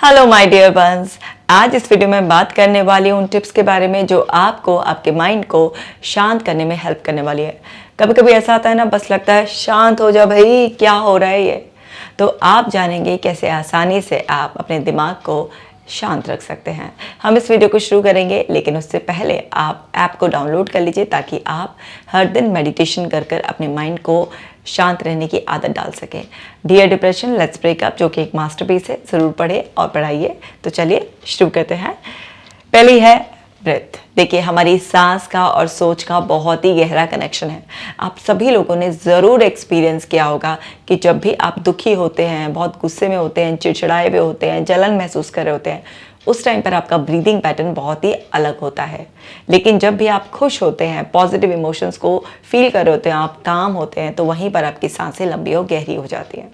Hello my dear बंस। आज इस video में बात करने वाली हूँ उन टिप्स के बारे में जो आपको आपके माइंड को शांत करने में हेल्प करने वाली है। कभी कभी ऐसा आता है ना, बस लगता है शांत हो जा भाई, क्या हो रहा है ये। तो आप जानेंगे कैसे आसानी से आप अपने दिमाग को शांत रख सकते हैं। हम इस वीडियो को शुरू करेंगे, लेकिन उससे पहले आप ऐप को डाउनलोड कर लीजिए ताकि आप हर दिन मेडिटेशन कर कर अपने माइंड को शांत रहने की आदत डाल सकें। Dear depression let's break up, जो कि एक मास्टरपीस है, ज़रूर पढ़े और पढ़ाइए। तो चलिए शुरू करते हैं। पहली है ब्रेथ। देखिए, हमारी सांस का और सोच का बहुत ही गहरा कनेक्शन है। आप सभी लोगों ने ज़रूर एक्सपीरियंस किया होगा कि जब भी आप दुखी होते हैं, बहुत गुस्से में होते हैं, चिड़चिड़ाए हुए होते हैं, जलन महसूस कर रहे होते हैं, उस टाइम पर आपका ब्रीदिंग पैटर्न बहुत ही अलग होता है। लेकिन जब भी आप खुश होते हैं, पॉजिटिव इमोशंस को फील कर रहे होते हैं, आप काम होते हैं, तो वहीं पर आपकी सांसें लंबी और गहरी हो जाती हैं।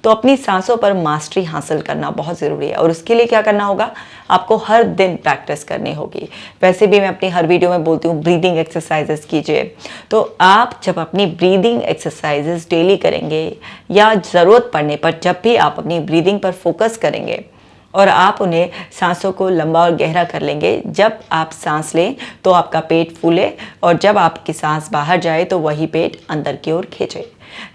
तो अपनी सांसों पर मास्टरी हासिल करना बहुत ज़रूरी है और उसके लिए क्या करना होगा, आपको हर दिन प्रैक्टिस करनी होगी। वैसे भी मैं अपनी हर वीडियो में बोलती हूँ ब्रीदिंग एक्सरसाइजेस कीजिए। तो आप जब अपनी ब्रीदिंग एक्सरसाइजेस डेली करेंगे या ज़रूरत पड़ने पर जब भी आप अपनी ब्रीदिंग पर फोकस करेंगे और आप उन्हें सांसों को लंबा और गहरा कर लेंगे, जब आप सांस लें तो आपका पेट फूले और जब आपकी सांस बाहर जाए तो वही पेट अंदर की ओर खींचे।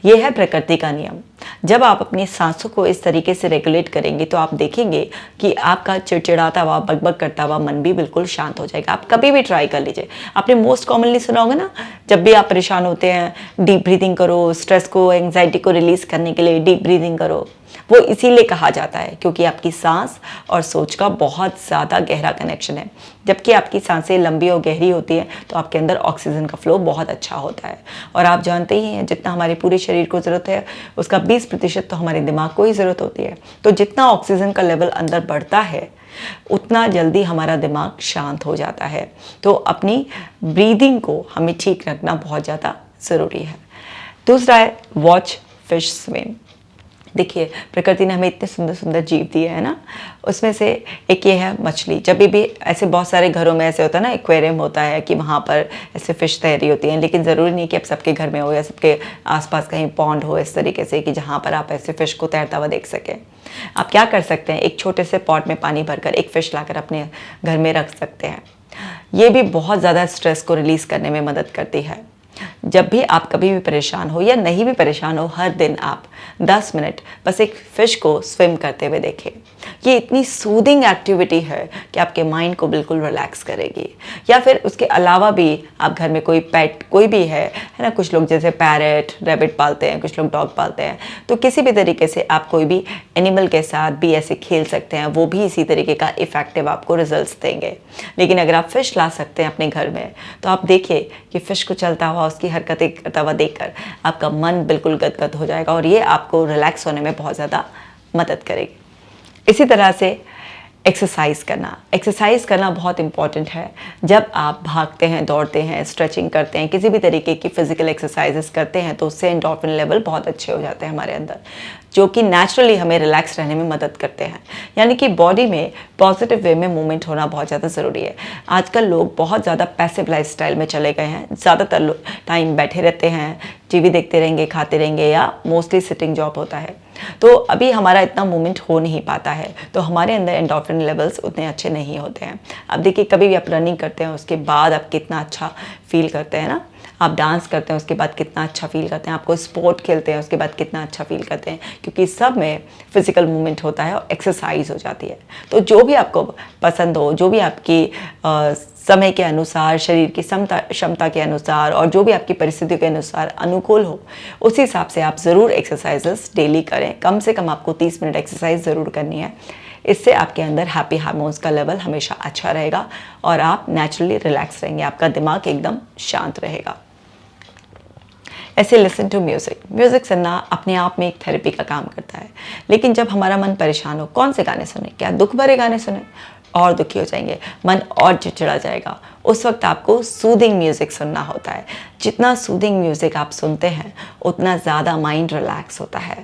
ये है प्रकृति का नियम। जब आप अपनी सांसों को इस तरीके से रेगुलेट करेंगे तो आप देखेंगे कि आपका चिड़चिड़ाता हुआ, बकबक करता हुआ मन भी बिल्कुल शांत हो जाएगा। आप कभी भी ट्राई कर लीजिए। आपने मोस्ट कॉमनली सुना होगा ना, जब भी आप परेशान होते हैं, डीप ब्रीदिंग करो, स्ट्रेस को, एंग्जाइटी को रिलीज करने के लिए डीप ब्रीदिंग करो। वो इसीलिए कहा जाता है क्योंकि आपकी सांस और सोच का बहुत ज़्यादा गहरा कनेक्शन है। जबकि आपकी सांसें लंबी और गहरी होती हैं तो आपके अंदर ऑक्सीजन का फ्लो बहुत अच्छा होता है। और आप जानते ही हैं, जितना हमारे पूरे शरीर को ज़रूरत है उसका 20% तो हमारे दिमाग को ही ज़रूरत होती है। तो जितना ऑक्सीजन का लेवल अंदर बढ़ता है उतना जल्दी हमारा दिमाग शांत हो जाता है। तो अपनी ब्रीदिंग को हमें ठीक रखना बहुत ज़्यादा ज़रूरी है। दूसरा है वॉच फिश स्विम। देखिए, प्रकृति ने हमें इतने सुंदर सुंदर जीव दिए हैं ना, उसमें से एक ये है मछली। जब भी ऐसे बहुत सारे घरों में ऐसे होता है ना, एक्वेरियम होता है कि वहाँ पर ऐसे फ़िश तैरी होती हैं, लेकिन ज़रूरी नहीं कि अब सबके घर में हो या सबके आसपास कहीं पॉन्ड हो इस तरीके से कि जहाँ पर आप ऐसे फ़िश को तैरता हुआ देख सकें। आप क्या कर सकते हैं, एक छोटे से पॉट में पानी भरकर एक फ़िश लाकर अपने घर में रख सकते हैं। ये भी बहुत ज़्यादा स्ट्रेस को रिलीज़ करने में मदद करती है। जब भी आप कभी भी परेशान हो या नहीं भी परेशान हो, हर दिन आप 10 मिनट बस एक फ़िश को स्विम करते हुए देखें। ये इतनी सूदिंग एक्टिविटी है कि आपके माइंड को बिल्कुल रिलैक्स करेगी। या फिर उसके अलावा भी आप घर में कोई पेट कोई भी है ना, कुछ लोग जैसे पैरेट, रैबिट पालते हैं, कुछ लोग डॉग पालते हैं, तो किसी भी तरीके से आप कोई भी एनिमल के साथ भी ऐसे खेल सकते हैं। वो भी इसी तरीके का इफ़ेक्टिव आपको रिजल्ट्स देंगे। लेकिन अगर आप फ़िश ला सकते हैं अपने घर में, तो आप देखिए कि फ़िश को चलता हुआ, उसकी हरकतें करता हुआ देखकर आपका मन बिल्कुल गदगद हो जाएगा और ये आपको रिलैक्स होने में बहुत ज़्यादा मदद करेगी। इसी तरह से एक्सरसाइज करना बहुत इंपॉर्टेंट है। जब आप भागते हैं, दौड़ते हैं, स्ट्रेचिंग करते हैं, किसी भी तरीके की फिजिकल एक्सरसाइजेस करते हैं तो उससे एंडोर्फिन लेवल बहुत अच्छे हो जाते हैं हमारे अंदर, जो कि नेचुरली हमें रिलैक्स रहने में मदद करते हैं। यानी कि बॉडी में पॉजिटिव वे में मूवमेंट होना बहुत ज़्यादा ज़रूरी है। आजकल लोग बहुत ज़्यादा पैसिव लाइफस्टाइल में चले गए हैं। ज़्यादातर टाइम बैठे रहते हैं, टीवी देखते रहेंगे, खाते रहेंगे, या मोस्टली सिटिंग जॉब होता है। तो अभी हमारा इतना मूवमेंट हो नहीं पाता है, तो हमारे अंदर एंडोर्फिन लेवल्स उतने अच्छे नहीं होते हैं। अब देखिए, कभी भी आप रनिंग करते हैं उसके बाद आप कितना अच्छा फील करते हैं ना, आप डांस करते हैं उसके बाद कितना अच्छा फील करते हैं, आपको स्पोर्ट खेलते हैं उसके बाद कितना अच्छा फील करते हैं, क्योंकि सब में फिजिकल मूवमेंट होता है और एक्सरसाइज हो जाती है। तो जो भी आपको पसंद हो, जो भी आपकी समय के अनुसार, शरीर की क्षमता के अनुसार और जो भी आपकी परिस्थितियों के अनुसार अनुकूल हो, उस हिसाब से आप ज़रूर एक्सरसाइजेस डेली करें। कम से कम आपको 30 मिनट एक्सरसाइज ज़रूर करनी है। इससे आपके अंदर हैप्पी हार्मोन्स का लेवल हमेशा अच्छा रहेगा और आप नेचुरली रिलैक्स रहेंगे, आपका दिमाग एकदम शांत रहेगा। ऐसे लिसन टू म्यूज़िक सुनना अपने आप में एक थेरेपी का काम करता है। लेकिन जब हमारा मन परेशान हो, कौन से गाने सुने? क्या दुख भरे गाने सुने? और दुखी हो जाएंगे, मन और चिड़चिड़ा जाएगा। उस वक्त आपको सूदिंग म्यूज़िक सुनना होता है। जितना सूदिंग म्यूज़िक आप सुनते हैं उतना ज़्यादा माइंड रिलैक्स होता है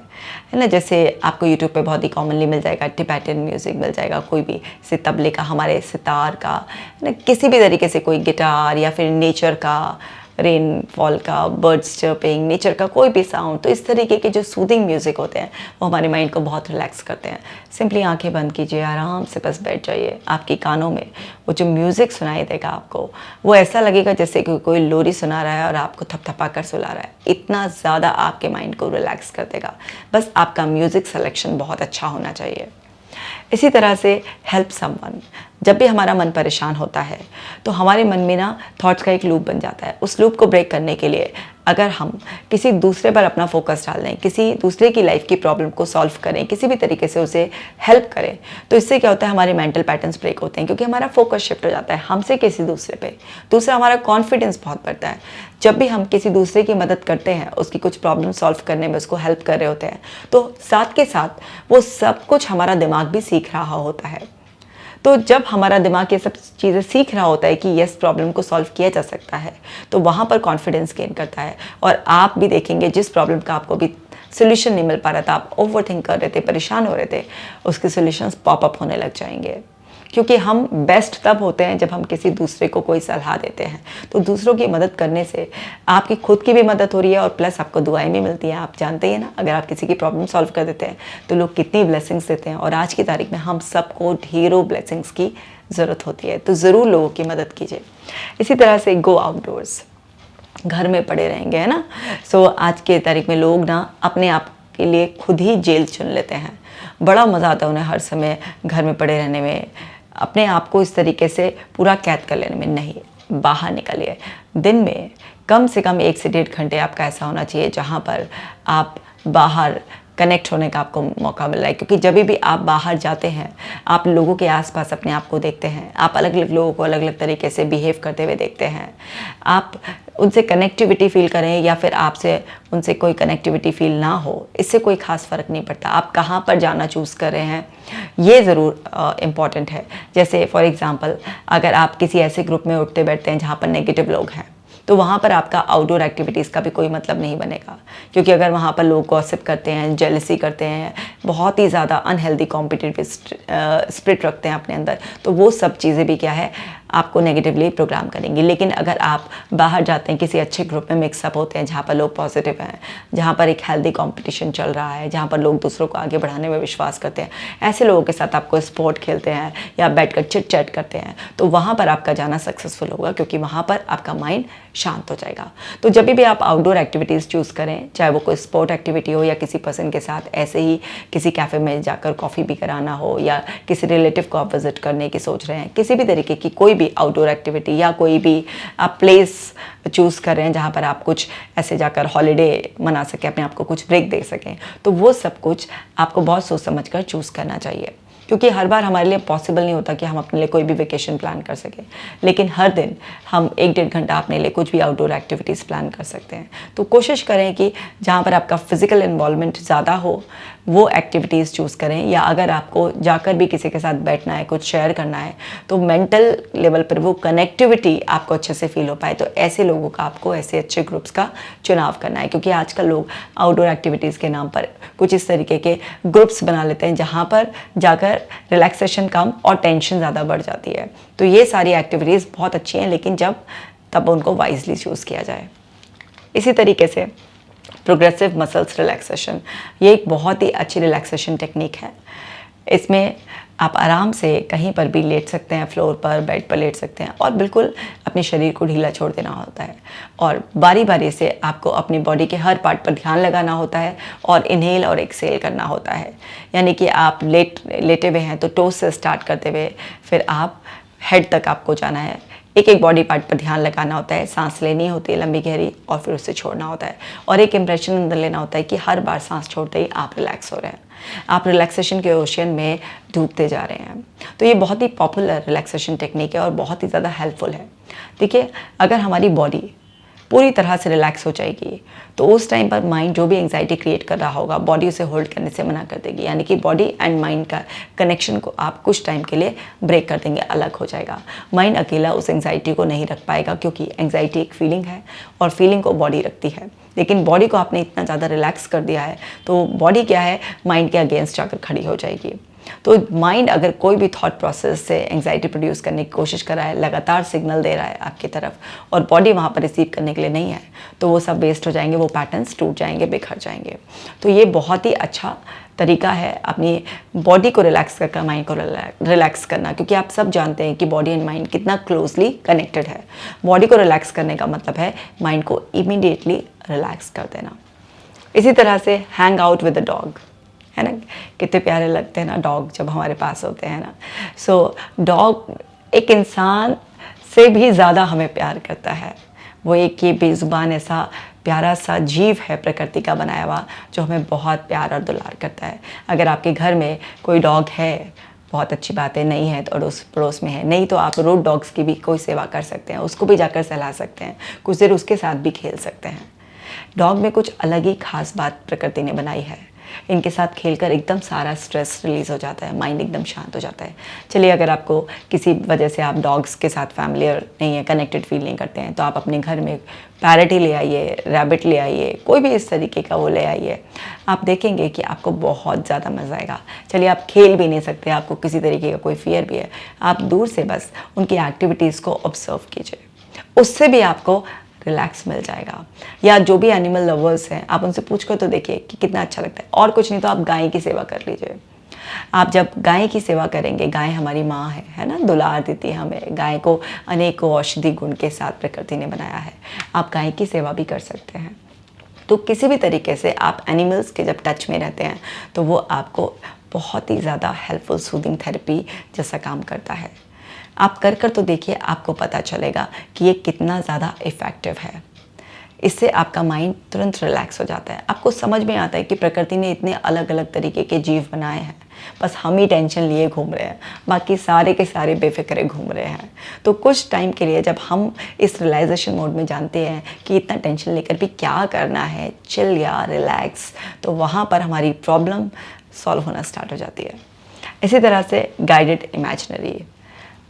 ना। जैसे आपको यूट्यूब पे बहुत ही कॉमनली मिल जाएगा, टिबेटन म्यूज़िक मिल जाएगा, कोई भी से तबले का, हमारे सितार का, ना किसी भी तरीके से कोई गिटार या फिर नेचर का, रेनफॉल का, बर्ड्स चर्पिंग, नेचर का कोई भी साउंड। तो इस तरीके के जो सूदिंग म्यूज़िक होते हैं वो हमारे माइंड को बहुत रिलैक्स करते हैं। सिंपली आंखें बंद कीजिए, आराम से बस बैठ जाइए। आपकी कानों में वो जो म्यूज़िक सुनाई देगा आपको, वो ऐसा लगेगा जैसे कि कोई लोरी सुना रहा है और आपको थपथपा कर सुला रहा है। इतना ज़्यादा आपके माइंड को रिलैक्स कर देगा। बस आपका म्यूज़िक सिलेक्शन बहुत अच्छा होना चाहिए। इसी तरह से हेल्प समवन, जब भी हमारा मन परेशान होता है तो हमारे मन में ना थॉट्स का एक लूप बन जाता है। उस लूप को ब्रेक करने के लिए अगर हम किसी दूसरे पर अपना फोकस डाल दें, किसी दूसरे की लाइफ की प्रॉब्लम को सॉल्व करें, किसी भी तरीके से उसे हेल्प करें, तो इससे क्या होता है, हमारे मेंटल पैटर्न्स ब्रेक होते हैं, क्योंकि हमारा फोकस शिफ्ट हो जाता है हमसे किसी दूसरे पे। दूसरा, हमारा कॉन्फिडेंस बहुत बढ़ता है। जब भी हम किसी दूसरे की मदद करते हैं, उसकी कुछ प्रॉब्लम सॉल्व करने में उसको हेल्प कर रहे होते हैं, तो साथ के साथ वो सब कुछ हमारा दिमाग भी सीख रहा होता है। तो जब हमारा दिमाग ये सब चीज़ें सीख रहा होता है कि यस, प्रॉब्लम को सॉल्व किया जा सकता है, तो वहाँ पर कॉन्फिडेंस गेन करता है। और आप भी देखेंगे जिस प्रॉब्लम का आपको भी सोल्यूशन नहीं मिल पा रहा था, आप ओवर थिंक कर रहे थे, परेशान हो रहे थे, उसके सोल्यूशंस पॉप अप होने लग जाएंगे। क्योंकि हम बेस्ट तब होते हैं जब हम किसी दूसरे को कोई सलाह देते हैं। तो दूसरों की मदद करने से आपकी खुद की भी मदद हो रही है और प्लस आपको दुआएं भी मिलती हैं। आप जानते ही ना, अगर आप किसी की प्रॉब्लम सॉल्व कर देते हैं तो लोग कितनी ब्लेसिंग्स देते हैं। और आज की तारीख में हम सबको ढेरों ब्लेसिंग्स की ज़रूरत होती है, तो ज़रूर लोगों की मदद कीजिए। इसी तरह से गो आउटडोर्स, घर में पड़े रहेंगे, है ना। सो आज के तारीख में लोग ना अपने आप के लिए खुद ही जेल चुन लेते हैं। बड़ा मज़ा आता है उन्हें हर समय घर में पड़े रहने में, अपने आप को इस तरीके से पूरा कैद कर लेने में। नहीं, बाहर निकलिए। दिन में कम से कम 1 से 1.5 घंटे आपका ऐसा होना चाहिए जहाँ पर आप बाहर कनेक्ट होने का आपको मौका मिल रहा है। क्योंकि जब भी आप बाहर जाते हैं, आप लोगों के आसपास अपने आप को देखते हैं, आप अलग अलग लोगों को अलग अलग तरीके से बिहेव करते हुए देखते हैं। आप उनसे कनेक्टिविटी फील करें या फिर आपसे उनसे कोई कनेक्टिविटी फील ना हो, इससे कोई ख़ास फ़र्क नहीं पड़ता। आप कहाँ पर जाना चूज़ कर रहे हैं, ये ज़रूर इम्पॉर्टेंट है। जैसे फॉर एग्ज़ाम्पल, अगर आप किसी ऐसे ग्रुप में उठते बैठते हैं जहाँ पर नेगेटिव लोग हैं, तो वहाँ पर आपका आउटडोर एक्टिविटीज़ का भी कोई मतलब नहीं बनेगा। क्योंकि अगर वहाँ पर लोग गॉसिप करते हैं, जेलसी करते हैं, बहुत ही ज़्यादा अनहेल्दी कॉम्पिटिटिव स्पिरिट रखते हैं अपने अंदर, तो वो सब चीज़ें भी क्या है, आपको नेगेटिवली प्रोग्राम करेंगी। लेकिन अगर आप बाहर जाते हैं, किसी अच्छे ग्रुप में मिक्सअप होते हैं जहाँ पर लोग पॉजिटिव हैं, जहाँ पर एक हेल्दी कंपटीशन चल रहा है, जहाँ पर लोग दूसरों को आगे बढ़ाने में विश्वास करते हैं, ऐसे लोगों के साथ आपको स्पोर्ट खेलते हैं या बैठकर चिट चैट करते हैं, तो वहाँ पर आपका जाना सक्सेसफुल होगा, क्योंकि वहाँ पर आपका माइंड शांत हो जाएगा। तो जब भी आप आउटडोर एक्टिविटीज़ चूज़ करें, चाहे वो कोई स्पोर्ट एक्टिविटी हो या किसी पर्सन के साथ ऐसे ही किसी कैफ़े में जाकर कॉफ़ी भी कराना हो, या किसी रिलेटिव को आप विज़िट करने की सोच रहे हैं, किसी भी तरीके की कोई भी आउटडोर एक्टिविटी या कोई भी आप प्लेस चूज़ कर रहे हैं जहाँ पर आप कुछ ऐसे जाकर हॉलीडे मना सकें, अपने आप को कुछ ब्रेक दे सकें, तो वो सब कुछ आपको बहुत सोच समझ कर चूज़ करना चाहिए। क्योंकि हर बार हमारे लिए पॉसिबल नहीं होता कि हम अपने लिए कोई भी वेकेशन प्लान कर सकें, लेकिन हर दिन हम 1-1.5 घंटा अपने लिए कुछ भी आउटडोर एक्टिविटीज़ प्लान कर सकते हैं। तो कोशिश करें कि जहाँ पर आपका फिज़िकल इन्वॉल्वमेंट ज़्यादा हो, वो एक्टिविटीज़ चूज़ करें। या अगर आपको जाकर भी किसी के साथ बैठना है, कुछ शेयर करना है, तो मेंटल लेवल पर वो कनेक्टिविटी आपको अच्छे से फील हो पाए, तो ऐसे लोगों का आपको, ऐसे अच्छे ग्रुप्स का चुनाव करना है। क्योंकि आजकल लोग आउटडोर एक्टिविटीज़ के नाम पर कुछ इस तरीके के ग्रुप्स बना लेते हैं जहाँ पर जाकर रिलैक्सेशन कम और टेंशन ज़्यादा बढ़ जाती है। तो ये सारी एक्टिविटीज़ बहुत अच्छी हैं, लेकिन तब उनको वाइजली चूज़ किया जाए। इसी तरीके से प्रोग्रेसिव मसल्स रिलैक्सेशन, ये एक बहुत ही अच्छी रिलैक्सेशन टेक्निक है। इसमें आप आराम से कहीं पर भी लेट सकते हैं, फ्लोर पर, बेड पर लेट सकते हैं, और बिल्कुल अपने शरीर को ढीला छोड़ देना होता है। और बारी बारी से आपको अपनी बॉडी के हर पार्ट पर ध्यान लगाना होता है और इनहेल और एक्सहेल करना होता है। यानी कि आप लेटे हुए हैं तो टोस से स्टार्ट करते हुए फिर आप हेड तक आपको जाना है। एक एक बॉडी पार्ट पर ध्यान लगाना होता है, सांस लेनी होती है लंबी गहरी और फिर उसे छोड़ना होता है। और एक इंप्रेशन अंदर लेना होता है कि हर बार सांस छोड़ते ही आप रिलैक्स हो रहे हैं, आप रिलैक्सेशन के ओशन में डूबते जा रहे हैं। तो ये बहुत ही पॉपुलर रिलैक्सेशन टेक्निक है और बहुत ही ज़्यादा हेल्पफुल है। देखिए, अगर हमारी बॉडी पूरी तरह से रिलैक्स हो जाएगी तो उस टाइम पर माइंड जो भी एंग्जाइटी क्रिएट कर रहा होगा, बॉडी उसे होल्ड करने से मना कर देगी। यानी कि बॉडी एंड माइंड का कनेक्शन को आप कुछ टाइम के लिए ब्रेक कर देंगे, अलग हो जाएगा। माइंड अकेला उस एंग्जाइटी को नहीं रख पाएगा, क्योंकि एंग्जाइटी एक फीलिंग है और फीलिंग को बॉडी रखती है। लेकिन बॉडी को आपने इतना ज़्यादा रिलैक्स कर दिया है तो बॉडी क्या है, माइंड के अगेंस्ट जाकर खड़ी हो जाएगी। तो माइंड अगर कोई भी थॉट प्रोसेस से एंग्जाइटी प्रोड्यूस करने की कोशिश कर रहा है, लगातार सिग्नल दे रहा है आपकी तरफ, और बॉडी वहाँ पर रिसीव करने के लिए नहीं है, तो वो सब वेस्ट हो जाएंगे, वो पैटर्न्स टूट जाएंगे, बिखर जाएंगे। तो ये बहुत ही अच्छा तरीका है अपनी बॉडी को रिलैक्स करके माइंड को रिलैक्स करना, क्योंकि आप सब जानते हैं कि बॉडी एंड माइंड कितना क्लोजली कनेक्टेड है। बॉडी को रिलैक्स करने का मतलब है माइंड को इमीडिएटली रिलैक्स कर देना। इसी तरह से hang out with the dog, है ना, कितने प्यारे लगते हैं ना डॉग जब हमारे पास होते हैं ना। सो डॉग एक इंसान से भी ज़्यादा हमें प्यार करता है। वो एक ये बेज़ुबान ऐसा प्यारा सा जीव है प्रकृति का बनाया हुआ, जो हमें बहुत प्यार और दुलार करता है। अगर आपके घर में कोई डॉग है, बहुत अच्छी बात है, नहीं है तो अड़ोस पड़ोस में है, नहीं तो आप रोड डॉग्स की भी कोई सेवा कर सकते हैं, उसको भी जाकर सहला सकते हैं, कुछ देर उसके साथ भी खेल सकते हैं। डॉग में कुछ अलग ही खास बात प्रकृति ने बनाई है। इनके साथ खेलकर एकदम सारा स्ट्रेस रिलीज़ हो जाता है, माइंड एकदम शांत हो जाता है। चलिए, अगर आपको किसी वजह से आप डॉग्स के साथ फैमिलियर नहीं है, कनेक्टेड फील नहीं करते हैं, तो आप अपने घर में पैरट ही ले आइए, रैबिट ले आइए, कोई भी इस तरीके का वो ले आइए। आप देखेंगे कि आपको बहुत ज़्यादा मज़ा आएगा। चलिए, आप खेल भी नहीं सकते, आपको किसी तरीके का कोई फियर भी है, आप दूर से बस उनकी एक्टिविटीज़ को ऑब्जर्व कीजिए, उससे भी आपको रिलैक्स मिल जाएगा। या जो भी एनिमल लवर्स हैं, आप उनसे पूछ कर तो देखिए कि कितना अच्छा लगता है। और कुछ नहीं तो आप गाय की सेवा कर लीजिए। आप जब गाय की सेवा करेंगे, गाय हमारी माँ है ना, दुलार देती है हमें। गाय को अनेकों औषधि गुण के साथ प्रकृति ने बनाया है। आप गाय की सेवा भी कर सकते हैं। तो किसी भी तरीके से आप एनिमल्स के जब टच में रहते हैं, तो वो आपको बहुत ही ज़्यादा हेल्पफुल सूदिंग थेरेपी जैसा काम करता है। आप कर तो देखिए, आपको पता चलेगा कि ये कितना ज़्यादा इफ़ेक्टिव है। इससे आपका माइंड तुरंत रिलैक्स हो जाता है। आपको समझ में आता है कि प्रकृति ने इतने अलग अलग तरीके के जीव बनाए हैं, बस हम ही टेंशन लिए घूम रहे हैं, बाकी सारे के सारे बेफिक्रे घूम रहे हैं। तो कुछ टाइम के लिए जब हम इस रियलाइजेशन मोड में जानते हैं कि इतना टेंशन लेकर भी क्या करना है, चिल या रिलैक्स, तो वहाँ पर हमारी प्रॉब्लम सॉल्व होना स्टार्ट हो जाती है। इसी तरह से गाइडेड इमेजिनरी,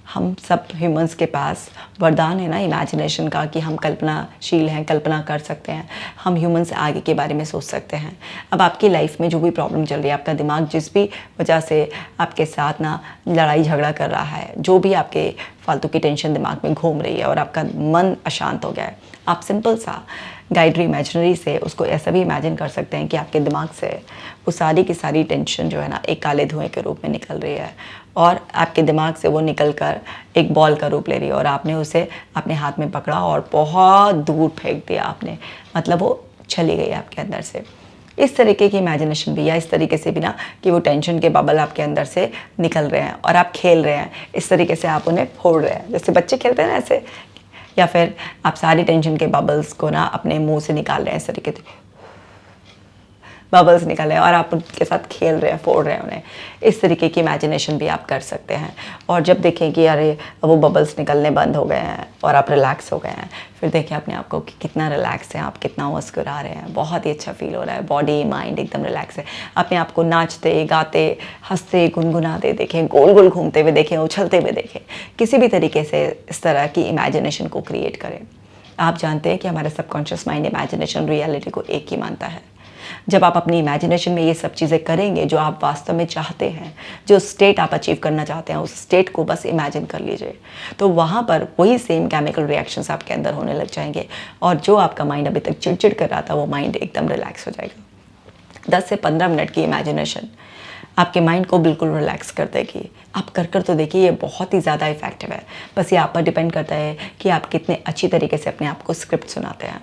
हम सब ह्यूमंस के पास वरदान है ना इमेजिनेशन का, कि हम कल्पनाशील हैं, कल्पना कर सकते हैं, हम ह्यूमंस आगे के बारे में सोच सकते हैं। अब आपकी लाइफ में जो भी प्रॉब्लम चल रही है, आपका दिमाग जिस भी वजह से आपके साथ ना लड़ाई झगड़ा कर रहा है, जो भी आपके फालतू की टेंशन दिमाग में घूम रही है और आपका मन अशांत हो गया है, आप सिंपल सा गाइडरी इमेजिनरी से उसको ऐसा भी इमेजिन कर सकते हैं कि आपके दिमाग से वो सारी की सारी टेंशन जो है ना एक काले धुएं के रूप में निकल रही है, और आपके दिमाग से वो निकल कर एक बॉल का रूप ले रही है, और आपने उसे अपने हाथ में पकड़ा और बहुत दूर फेंक दिया आपने, मतलब वो चली गई आपके अंदर से। इस तरीके की इमेजिनेशन भी, या इस तरीके से भी ना कि वो टेंशन के बबल आपके अंदर से निकल रहे हैं और आप खेल रहे हैं, इस तरीके से आप उन्हें फोड़ रहे हैं, जैसे बच्चे खेलते हैं ना ऐसे। या फिर आप सारी टेंशन के बबल्स को ना अपने मुंह से निकाल रहे हैं, इस तरीके से बबल्स निकल रहे हैं और आप उनके साथ खेल रहे हैं, फोड़ रहे हैं उन्हें। इस तरीके की इमेजिनेशन भी आप कर सकते हैं। और जब देखें कि अरे अब वो बबल्स निकलने बंद हो गए हैं और आप रिलैक्स हो गए हैं, फिर देखें अपने आप को कि कितना रिलैक्स है आप, कितना मुस्कुरा रहे हैं, बहुत ही अच्छा फील हो रहा है, बॉडी माइंड एकदम रिलैक्स है। अपने आप को नाचते गाते हंसते गुनगुनाते देखें, गोल गोल घूमते हुए देखें, उछलते हुए देखें, किसी भी तरीके से इस तरह की इमेजिनेशन को क्रिएट करें। आप जानते हैं कि हमारा सबकॉन्शियस माइंड इमेजिनेशन रियलिटी को एक ही मानता है। जब आप अपनी इमेजिनेशन में ये सब चीज़ें करेंगे जो आप वास्तव में चाहते हैं, जो स्टेट आप अचीव करना चाहते हैं, उस स्टेट को बस इमेजिन कर लीजिए, तो वहाँ पर वही सेम केमिकल रिएक्शंस आपके अंदर होने लग जाएंगे, और जो आपका माइंड अभी तक चिड़चिड़ कर रहा था वो माइंड एकदम रिलैक्स हो जाएगा। 10 से 15 मिनट की इमेजिनेशन आपके माइंड को बिल्कुल रिलैक्स कर देगी। आप कर तो देखिए, ये बहुत ही ज़्यादा इफेक्टिव है। बस ये आप पर डिपेंड करता है कि आप कितने अच्छी तरीके से अपने आप को स्क्रिप्ट सुनाते हैं।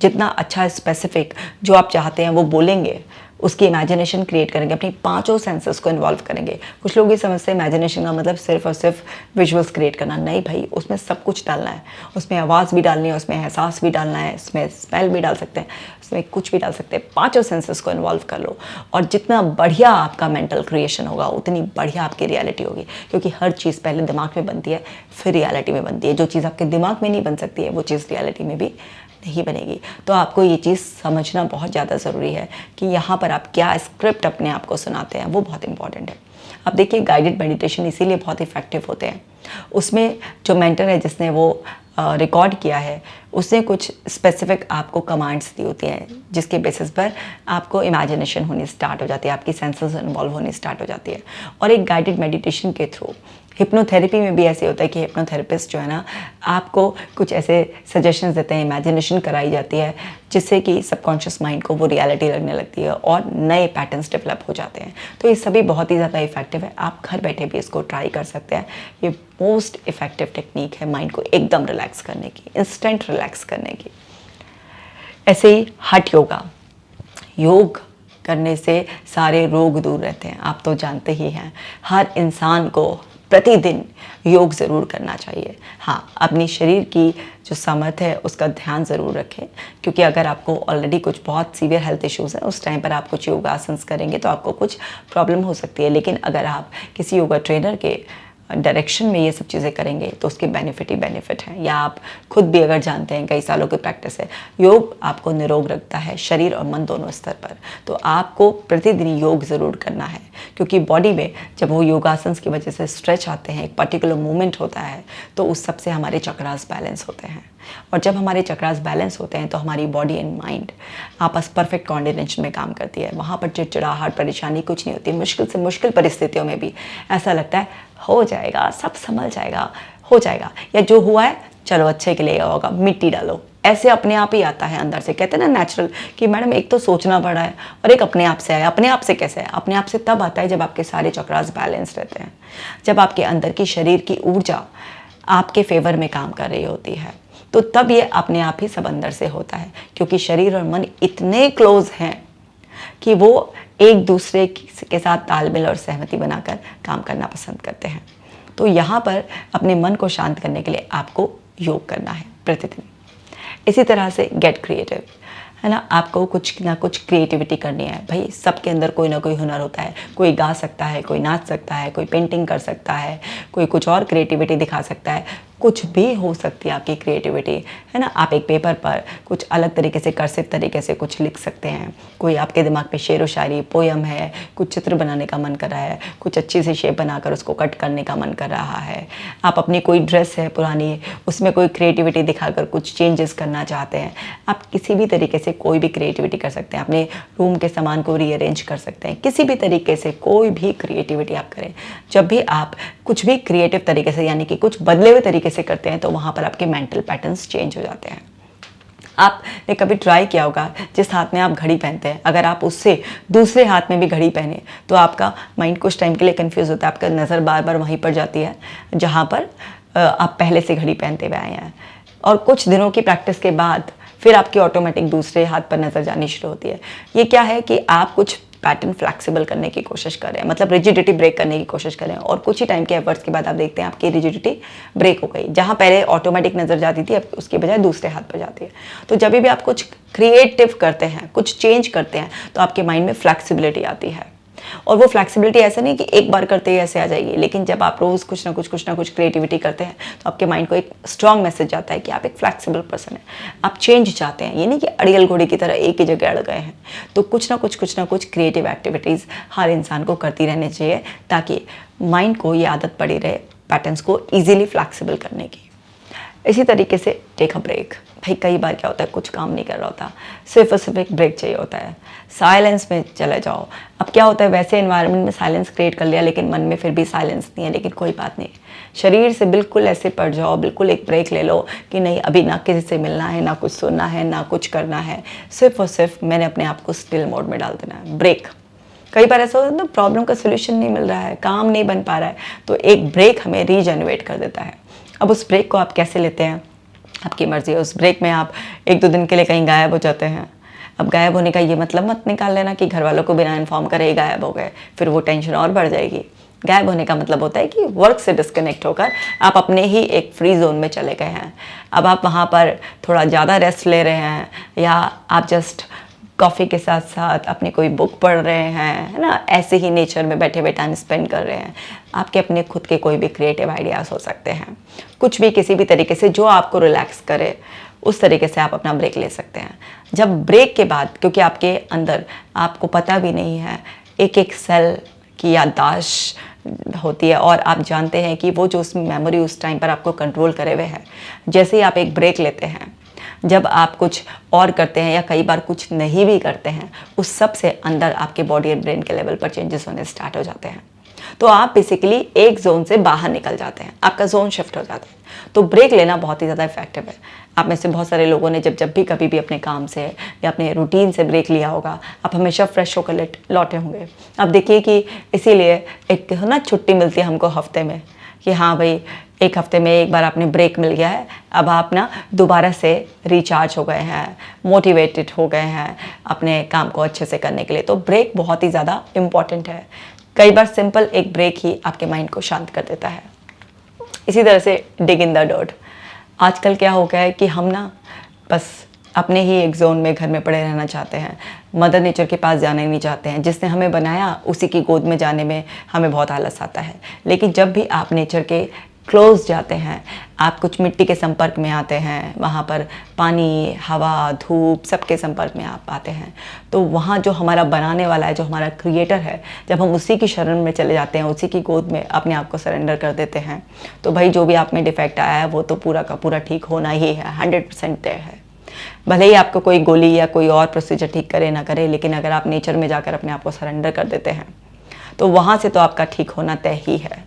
जितना अच्छा स्पेसिफिक जो आप चाहते हैं वो बोलेंगे, उसकी इमेजिनेशन क्रिएट करेंगे, अपनी पांचों सेंसेस को इन्वॉल्व करेंगे। कुछ लोग ये समझते हैं इमेजिनेशन का मतलब सिर्फ और सिर्फ विजुअल्स क्रिएट करना। नहीं भाई, उसमें सब कुछ डालना है, उसमें आवाज़ भी डालनी है, उसमें एहसास भी डालना है, उसमें स्मेल भी डाल सकते हैं, उसमें कुछ भी डाल सकते हैं। पांचों सेंसेस को इन्वॉल्व कर लो, और जितना बढ़िया आपका मेंटल क्रिएशन होगा उतनी बढ़िया आपकी रियलिटी होगी। क्योंकि हर चीज़ पहले दिमाग में बनती है, फिर रियलिटी में बनती है। जो चीज़ आपके दिमाग में नहीं बन सकती है वो चीज़ रियलिटी में भी नहीं बनेगी। तो आपको ये चीज़ समझना बहुत ज़्यादा ज़रूरी है कि यहाँ पर आप क्या स्क्रिप्ट अपने आप को सुनाते हैं, वो बहुत इंपॉर्टेंट है। अब देखिए, गाइडेड मेडिटेशन इसीलिए बहुत इफेक्टिव होते हैं। उसमें जो मेंटर है जिसने वो रिकॉर्ड किया है उसने कुछ स्पेसिफिक आपको कमांड्स दी होती हैं जिसके बेसिस पर आपको इमेजिनेशन होनी स्टार्ट हो जाती है, आपकी सेंसेस इन्वॉल्व होनी स्टार्ट हो जाती है। और एक गाइडेड मेडिटेशन के थ्रू, हिप्नोथेरेपी में भी ऐसे होता है कि हिप्नोथेरेपिस्ट जो है ना आपको कुछ ऐसे सजेशंस देते हैं, इमेजिनेशन कराई जाती है जिससे कि सबकॉन्शियस माइंड को वो रियलिटी लगने लगती है और नए पैटर्न्स डेवलप हो जाते हैं। तो ये सभी बहुत ही ज़्यादा इफेक्टिव है, आप घर बैठे भी इसको ट्राई कर सकते हैं। ये मोस्ट इफेक्टिव टेक्निक है माइंड को एकदम रिलैक्स करने की, इंस्टेंट रिलैक्स करने की। ऐसे ही हठ योगा, योग करने से सारे रोग दूर रहते हैं, आप तो जानते ही हैं। हर इंसान को प्रतिदिन योग ज़रूर करना चाहिए। हाँ, अपनी शरीर की जो सामर्थ्य है उसका ध्यान ज़रूर रखें, क्योंकि अगर आपको ऑलरेडी कुछ बहुत सीवियर हेल्थ इश्यूज़ हैं उस टाइम पर आप कुछ योगासन्स करेंगे तो आपको कुछ प्रॉब्लम हो सकती है। लेकिन अगर आप किसी योगा ट्रेनर के डायरेक्शन में ये सब चीज़ें करेंगे तो उसके बेनिफिट ही बेनिफिट हैं। या आप खुद भी अगर जानते हैं, कई सालों की प्रैक्टिस है, योग आपको निरोग रखता है शरीर और मन दोनों स्तर पर। तो आपको प्रतिदिन योग ज़रूर करना है, क्योंकि बॉडी में जब वो योगासन्स की वजह से स्ट्रेच आते हैं, एक पर्टिकुलर मूवमेंट होता है, तो उस सब से हमारे चक्रास बैलेंस होते हैं। और जब हमारे चक्रास बैलेंस होते हैं तो हमारी बॉडी एंड माइंड आपस परफेक्ट कोऑर्डिनेशन में काम करती है। वहाँ पर चिड़चिड़ाहट, परेशानी कुछ नहीं होती। मुश्किल से मुश्किल परिस्थितियों में भी ऐसा लगता है हो जाएगा, सब संभल जाएगा, हो जाएगा, या जो हुआ है चलो अच्छे के लिए होगा, मिट्टी डालो। ऐसे अपने आप ही आता है अंदर से। कहते हैं ना नेचुरल, कि मैडम एक तो सोचना पड़ा है और एक अपने आप से आया। अपने आप से कैसे है? अपने आप से तब आता है जब आपके सारे चक्रास बैलेंस रहते हैं, जब आपके अंदर की शरीर की ऊर्जा आपके फेवर में काम कर रही होती है, तो तब ये अपने आप ही सब अंदर से होता है। क्योंकि शरीर और मन इतने क्लोज हैं कि वो एक दूसरे के साथ तालमेल और सहमति बनाकर काम करना पसंद करते हैं। तो यहाँ पर अपने मन को शांत करने के लिए आपको योग करना है प्रतिदिन। इसी तरह से गेट क्रिएटिव, है ना, आपको कुछ ना कुछ क्रिएटिविटी करनी है। भाई सबके अंदर कोई ना कोई हुनर होता है, कोई गा सकता है, कोई नाच सकता है, कोई पेंटिंग कर सकता है, कोई कुछ और क्रिएटिविटी दिखा सकता है। कुछ भी हो सकती है आपकी क्रिएटिविटी, है ना। आप एक पेपर पर कुछ अलग तरीके से, कर्सिव तरीके से कुछ लिख सकते हैं। कोई आपके दिमाग पे शेर व शायरी, पोयम है, कुछ चित्र बनाने का मन कर रहा है, कुछ अच्छी सी शेप बनाकर उसको कट करने का मन कर रहा है। आप अपनी कोई ड्रेस है पुरानी, उसमें कोई क्रिएटिविटी दिखाकर कुछ चेंजेस करना चाहते हैं। आप किसी भी तरीके से कोई भी क्रिएटिविटी कर सकते हैं। अपने रूम के सामान को रीअरेंज कर सकते हैं। किसी भी तरीके से कोई भी क्रिएटिविटी आप करें। जब भी आप कुछ भी क्रिएटिव तरीके से, यानी कि कुछ बदले हुए तरीके से करते हैं, तो वहाँ पर आपके मेंटल पैटर्न्स चेंज हो जाते हैं। आपने कभी ट्राई किया होगा, जिस हाथ में आप घड़ी पहनते हैं, अगर आप उससे दूसरे हाथ में भी घड़ी पहने तो आपका माइंड कुछ टाइम के लिए कंफ्यूज होता है। आपका नज़र बार बार वहीं पर जाती है जहाँ पर आप पहले से घड़ी पहनते हुए आए हैं। और कुछ दिनों की प्रैक्टिस के बाद फिर आपकी ऑटोमेटिक दूसरे हाथ पर नज़र जानी शुरू होती है। ये क्या है कि आप कुछ पैटर्न फ्लेक्सिबल करने की कोशिश कर रहे हैं, मतलब रिजिडिटी ब्रेक करने की कोशिश कर रहे हैं। और कुछ ही टाइम के एफर्ट्स के बाद आप देखते हैं आपकी रिजिडिटी ब्रेक हो गई। जहाँ पहले ऑटोमेटिक नज़र जाती थी, अब उसके बजाय दूसरे हाथ पर जाती है। तो जब भी आप कुछ क्रिएटिव करते हैं, कुछ चेंज करते हैं, तो आपके माइंड में फ्लेक्सिबिलिटी आती है। और वो फ्लेक्सिबिलिटी ऐसा नहीं कि एक बार करते ही ऐसे आ जाएगी, लेकिन जब आप रोज़ कुछ ना कुछ क्रिएटिविटी करते हैं तो आपके माइंड को एक स्ट्रॉन्ग मैसेज जाता है कि आप एक फ्लेक्सिबल पर्सन हैं, आप चेंज चाहते हैं। ये नहीं कि अड़ियल घोड़े की तरह एक ही जगह अड़ गए हैं। तो कुछ ना कुछ क्रिएटिव एक्टिविटीज़ हर इंसान को करती रहनी चाहिए, ताकि माइंड को ये आदत पड़ी रहे पैटर्न्स को ईजिली फ्लेक्सिबल करने की। इसी तरीके से टेक अ ब्रेक। भाई कई बार क्या होता है, कुछ काम नहीं कर रहा होता, सिर्फ और सिर्फ एक ब्रेक चाहिए होता है। साइलेंस में चले जाओ। अब क्या होता है, वैसे एनवायरनमेंट में साइलेंस क्रिएट कर लिया, लेकिन मन में फिर भी साइलेंस नहीं है। लेकिन कोई बात नहीं, शरीर से बिल्कुल ऐसे पड़ जाओ, बिल्कुल एक ब्रेक ले लो कि नहीं, अभी ना किसी से मिलना है, ना कुछ सुनना है, ना कुछ करना है। सिर्फ और सिर्फ मैंने अपने आप को स्टिल मोड में डाल देना है। ब्रेक। कई बार ऐसा होता है ना, प्रॉब्लम का सोल्यूशन नहीं मिल रहा है, काम नहीं बन पा रहा है, तो एक ब्रेक हमें रीजनरेट कर देता है। अब उस ब्रेक को आप कैसे लेते हैं, आपकी मर्जी है। उस ब्रेक में आप 1-2 दिन के लिए कहीं गायब हो जाते हैं। अब गायब होने का ये मतलब मत निकाल लेना कि घर वालों को बिना इन्फॉर्म करे ही गायब हो गए, फिर वो टेंशन और बढ़ जाएगी। गायब होने का मतलब होता है कि वर्क से डिस्कनेक्ट होकर आप अपने ही एक फ्री जोन में चले गए हैं। अब आप वहाँ पर थोड़ा ज़्यादा रेस्ट ले रहे हैं, या आप जस्ट कॉफ़ी के साथ साथ अपनी कोई बुक पढ़ रहे हैं, है ना, ऐसे ही नेचर में बैठे बैठे टाइम स्पेंड कर रहे हैं। आपके अपने खुद के कोई भी क्रिएटिव आइडियाज़ हो सकते हैं। कुछ भी किसी भी तरीके से जो आपको रिलैक्स करे, उस तरीके से आप अपना ब्रेक ले सकते हैं। जब ब्रेक के बाद, क्योंकि आपके अंदर आपको पता भी नहीं है, एक एक सेल की याददाश्त होती है और आप जानते हैं कि वो जो उस मेमोरी उस टाइम पर आपको कंट्रोल करे हुए है। जैसे ही आप एक ब्रेक लेते हैं, जब आप कुछ और करते हैं या कई बार कुछ नहीं भी करते हैं, उस सब से अंदर आपके बॉडी एंड ब्रेन के लेवल पर चेंजेस होने स्टार्ट हो जाते हैं। तो आप बेसिकली एक जोन से बाहर निकल जाते हैं, आपका जोन शिफ्ट हो जाता है। तो ब्रेक लेना बहुत ही ज़्यादा इफेक्टिव है। आप में से बहुत सारे लोगों ने जब भी कभी भी अपने काम से या अपने रूटीन से ब्रेक लिया होगा, आप हमेशा फ्रेश होकर लौटे होंगे। अब देखिए कि इसीलिए एक ना छुट्टी मिलती है हमको हफ्ते में कि हाँ भाई, एक हफ्ते में एक बार आपने ब्रेक मिल गया है, अब आप ना दोबारा से रिचार्ज हो गए हैं, मोटिवेटेड हो गए हैं अपने काम को अच्छे से करने के लिए। तो ब्रेक बहुत ही ज़्यादा इम्पॉर्टेंट है। कई बार सिंपल एक ब्रेक ही आपके माइंड को शांत कर देता है। इसी तरह से डिग इन द डर्ट। आजकल क्या हो गया है कि हम ना बस अपने ही एक जोन में घर में पड़े रहना चाहते हैं, मदर नेचर के पास जाना ही नहीं चाहते हैं। जिसने हमें बनाया उसी की गोद में जाने में हमें बहुत आलस आता है। लेकिन जब भी आप नेचर के क्लोज जाते हैं, आप कुछ मिट्टी के संपर्क में आते हैं, वहाँ पर पानी, हवा, धूप सबके संपर्क में आप आते हैं, तो वहाँ जो हमारा बनाने वाला है, जो हमारा क्रिएटर है, जब हम उसी की शरण में चले जाते हैं, उसी की गोद में अपने आप को सरेंडर कर देते हैं, तो भाई जो भी आप में डिफेक्ट आया है वो तो पूरा का पूरा ठीक होना ही है, 100% तय है। भले ही आपको कोई गोली या कोई और प्रोसीजर ठीक करे ना करे, लेकिन अगर आप नेचर में जाकर अपने आप को सरेंडर कर देते हैं तो वहाँ से तो आपका ठीक होना तय ही है।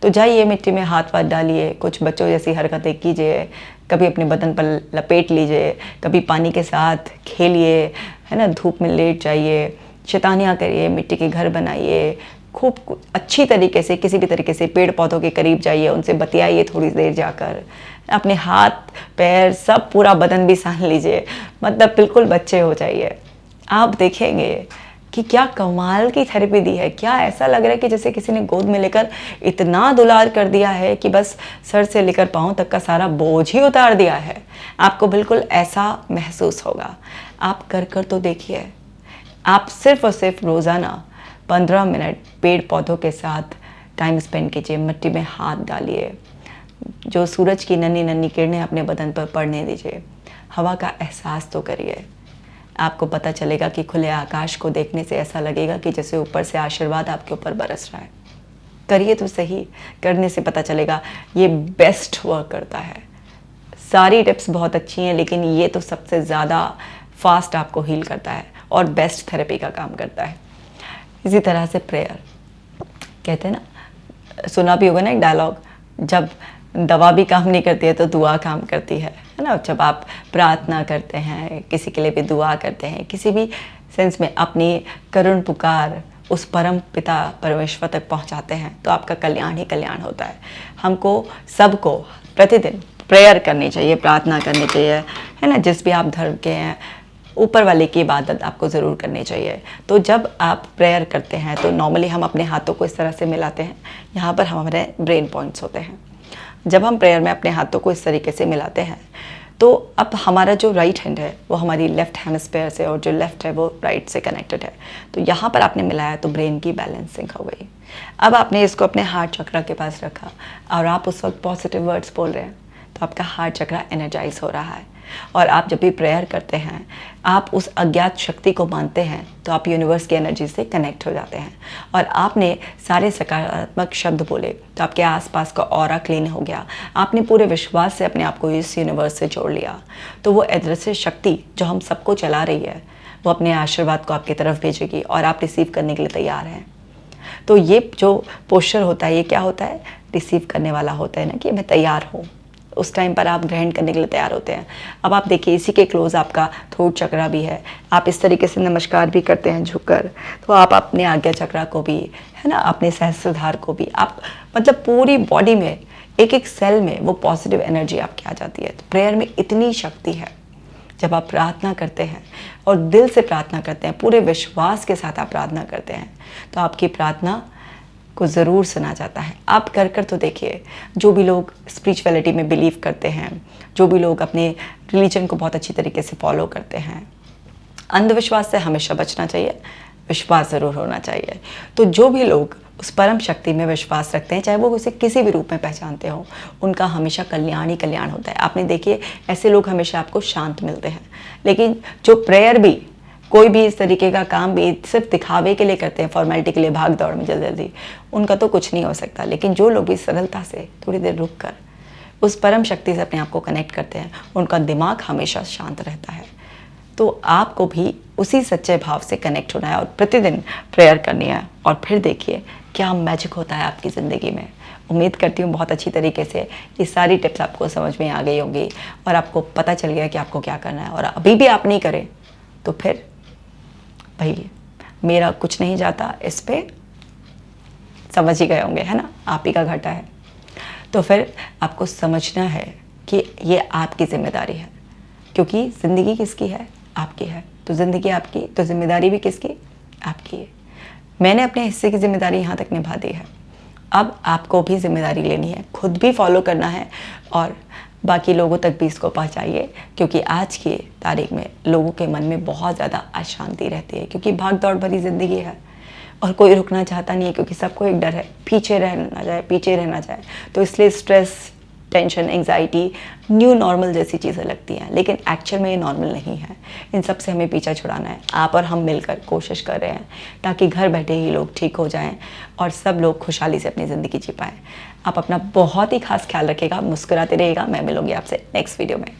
तो जाइए, मिट्टी में हाथ वाथ डालिए, कुछ बच्चों जैसी हरकतें कीजिए, कभी अपने बदन पर लपेट लीजिए, कभी पानी के साथ खेलिए, है ना, धूप में लेट जाइए, शैतानियाँ करिए, मिट्टी के घर बनाइए, खूब अच्छी तरीके से किसी भी तरीके से पेड़ पौधों के करीब जाइए, उनसे बतियाइए थोड़ी देर जाकर, अपने हाथ पैर सब पूरा बदन भी सान लीजिए, मतलब बिल्कुल बच्चे हो जाइए। आप देखेंगे कि क्या कमाल की थेरेपी दी है। क्या ऐसा लग रहा है कि जैसे किसी ने गोद में लेकर इतना दुलार कर दिया है कि बस सर से लेकर पाँव तक का सारा बोझ ही उतार दिया है। आपको बिल्कुल ऐसा महसूस होगा। आप कर तो देखिए। आप सिर्फ और सिर्फ रोज़ाना 15 मिनट पेड़ पौधों के साथ टाइम स्पेंड कीजिए, मिट्टी में हाथ डालिए, जो सूरज की नन्ही नन्ही किरणें अपने बदन पर पड़ने दीजिए, हवा का एहसास तो करिए। आपको पता चलेगा कि खुले आकाश को देखने से ऐसा लगेगा कि जैसे ऊपर से आशीर्वाद आपके ऊपर बरस रहा है। करिए तो सही, करने से पता चलेगा ये बेस्ट वर्क करता है। सारी टिप्स बहुत अच्छी हैं, लेकिन ये तो सबसे ज़्यादा फास्ट आपको हील करता है और बेस्ट थेरेपी का काम करता है। इसी तरह से प्रेयर, कहते हैं ना, सुना भी होगा ना एक डायलॉग, जब दवा भी काम नहीं करती है तो दुआ काम करती है ना। जब आप प्रार्थना करते हैं, किसी के लिए भी दुआ करते हैं, किसी भी सेंस में अपनी करुण पुकार उस परम पिता परमेश्वर तक पहुंचाते हैं, तो आपका कल्याण ही कल्याण होता है। हमको सबको प्रतिदिन प्रेयर करनी चाहिए, प्रार्थना करनी चाहिए, है ना। जिस भी आप धर्म के हैं, ऊपर वाले की इबादत आपको ज़रूर करनी चाहिए। तो जब आप प्रेयर करते हैं तो नॉर्मली हम अपने हाथों को इस तरह से मिलाते हैं, यहाँ पर हमारे ब्रेन पॉइंट्स होते हैं। जब हम प्रेयर में अपने हाथों को इस तरीके से मिलाते हैं तो अब हमारा जो राइट हैंड है वो हमारी लेफ्ट हेमिस्फीयर से, और जो लेफ्ट है वो राइट से कनेक्टेड है। तो यहाँ पर आपने मिलाया तो ब्रेन की बैलेंसिंग हो गई। अब आपने इसको अपने हार्ट चक्र के पास रखा और आप उस वक्त पॉजिटिव वर्ड्स बोल रहे हैं, तो आपका हार्ट चक्र एनर्जाइज हो रहा है। और आप जब भी प्रेयर करते हैं, आप उस अज्ञात शक्ति को मानते हैं, तो आप यूनिवर्स की एनर्जी से कनेक्ट हो जाते हैं। और आपने सारे सकारात्मक शब्द बोले तो आपके आसपास का ऑरा क्लीन हो गया। आपने पूरे विश्वास से अपने आप को इस यूनिवर्स से जोड़ लिया। तो वो अदृश्य शक्ति जो हम सबको चला रही है, वो अपने आशीर्वाद को आपकी तरफ भेजेगी और आप रिसीव करने के लिए तैयार हैं। तो ये जो पोस्चर होता है, ये क्या होता है, रिसीव करने वाला होता है ना, कि मैं तैयार हूँ। उस टाइम पर आप ग्रहण करने के लिए तैयार होते हैं। अब आप देखिए, इसी के क्लोज आपका थ्रोट चक्रा भी है। आप इस तरीके से नमस्कार भी करते हैं झुककर, तो आप अपने आज्ञा चक्रा को भी, है ना, अपने सहस्त्रधार को भी, आप मतलब पूरी बॉडी में एक एक सेल में वो पॉजिटिव एनर्जी आपकी आ जाती है। तो प्रेयर में इतनी शक्ति है। जब आप प्रार्थना करते हैं और दिल से प्रार्थना करते हैं, पूरे विश्वास के साथ आप प्रार्थना करते हैं, तो आपकी प्रार्थना को ज़रूर सुना जाता है। आप कर तो देखिए। जो भी लोग स्पिरिचुअलिटी में बिलीव करते हैं, जो भी लोग अपने रिलीजन को बहुत अच्छी तरीके से फॉलो करते हैं, अंधविश्वास से हमेशा बचना चाहिए, विश्वास ज़रूर होना चाहिए। तो जो भी लोग उस परम शक्ति में विश्वास रखते हैं, चाहे वो उसे किसी भी रूप में पहचानते हो, उनका हमेशा कल्याण ही कल्याण होता है। आपने देखिए, ऐसे लोग हमेशा आपको शांत मिलते हैं। लेकिन जो प्रेयर भी कोई भी इस तरीके का काम भी सिर्फ दिखावे के लिए करते हैं, फॉर्मेलिटी के लिए, भाग दौड़ में जल्दी जल्दी, उनका तो कुछ नहीं हो सकता। लेकिन जो लोग भी सरलता से थोड़ी देर रुक कर उस परम शक्ति से अपने आप को कनेक्ट करते हैं, उनका दिमाग हमेशा शांत रहता है। तो आपको भी उसी सच्चे भाव से कनेक्ट होना है और प्रतिदिन प्रेयर करनी है, और फिर देखिए क्या मैजिक होता है आपकी ज़िंदगी में। उम्मीद करती हूँ बहुत अच्छी तरीके से ये सारी टिप्स आपको समझ में आ गई होंगी और आपको पता चल गया कि आपको क्या करना है। और अभी भी आप नहीं करें तो फिर भाई मेरा कुछ नहीं जाता, इस पे समझ ही गए होंगे, है ना, आप ही का घाटा है। तो फिर आपको समझना है कि ये आपकी जिम्मेदारी है, क्योंकि ज़िंदगी किसकी है? आपकी है। तो ज़िंदगी आपकी, तो जिम्मेदारी भी किसकी? आपकी है। मैंने अपने हिस्से की जिम्मेदारी यहाँ तक निभा दी है, अब आपको भी जिम्मेदारी लेनी है, खुद भी फॉलो करना है और बाकी लोगों तक भी इसको पहुँचाइए। क्योंकि आज की तारीख में लोगों के मन में बहुत ज़्यादा अशांति रहती है, क्योंकि भाग दौड़ भरी ज़िंदगी है और कोई रुकना चाहता नहीं है, क्योंकि सबको एक डर है पीछे रहना जाए। तो इसलिए stress, tension, anxiety new normal जैसी चीज़ें लगती हैं, लेकिन एक्चुअल में ये नॉर्मल नहीं है। इन सब से हमें पीछा छुड़ाना है। आप और हम मिलकर कोशिश कर रहे हैं ताकि घर बैठे ही लोग ठीक हो जाएं और सब लोग खुशहाली से अपनी ज़िंदगी जी पाएँ। आप अपना बहुत ही खास ख्याल रखिएगा, मुस्कुराते रहिएगा। मैं मिलूंगी आपसे नेक्स्ट वीडियो में।